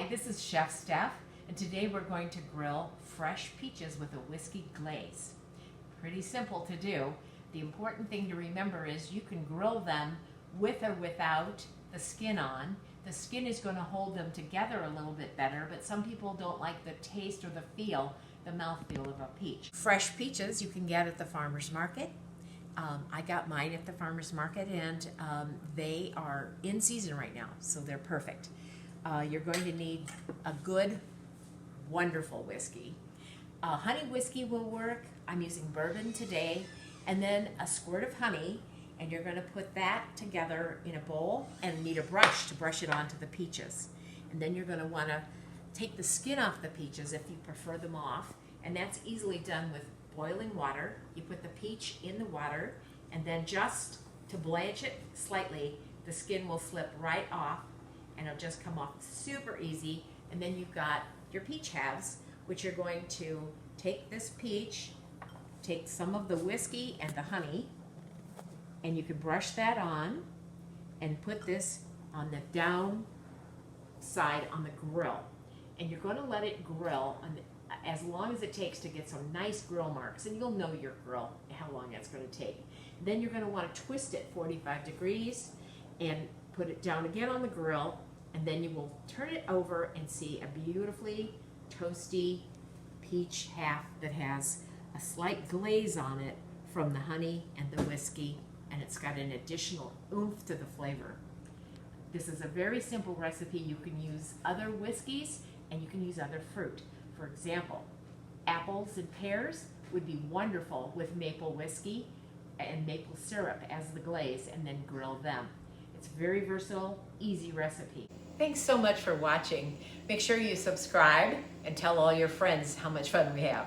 this is Chef Steph, and today we're going to grill fresh peaches with a whiskey glaze. Pretty simple to do. The important thing to remember is you can grill them with or without the skin on. The skin is going to hold them together a little bit better, but some people don't like the taste or the feel, the mouthfeel of a peach. Fresh peaches you can get at the farmer's market. I got mine at the farmer's market, and they are in season right now, so they're perfect. You're going to need a good, wonderful whiskey. Honey whiskey will work. I'm using bourbon today, and then a squirt of honey, and you're going to put that together in a bowl and need a brush to brush it onto the peaches. And then you're going to want to take the skin off the peaches if you prefer them off, and that's easily done with boiling water. You put the peach in the water, and then just to blanch it slightly, the skin will slip right off, and it'll just come off super easy. And then you've got your peach halves, which you're going to take this peach, take some of the whiskey and the honey, and you can brush that on and put this on the down side on the grill. And you're going to let it grill as long as it takes to get some nice grill marks, and you'll know your grill how long that's going to take. Then you're going to want to twist it 45 degrees and put it down again on the grill, and then you will turn it over and see a beautifully toasty peach half that has a slight glaze on it from the honey and the whiskey, and it's got an additional oomph to the flavor. This is a very simple recipe. You can use other whiskeys and you can use other fruit. For example, apples and pears would be wonderful with maple whiskey and maple syrup as the glaze, and then grill them. It's a very versatile, easy recipe. Thanks so much for watching. Make sure you subscribe and tell all your friends how much fun we have.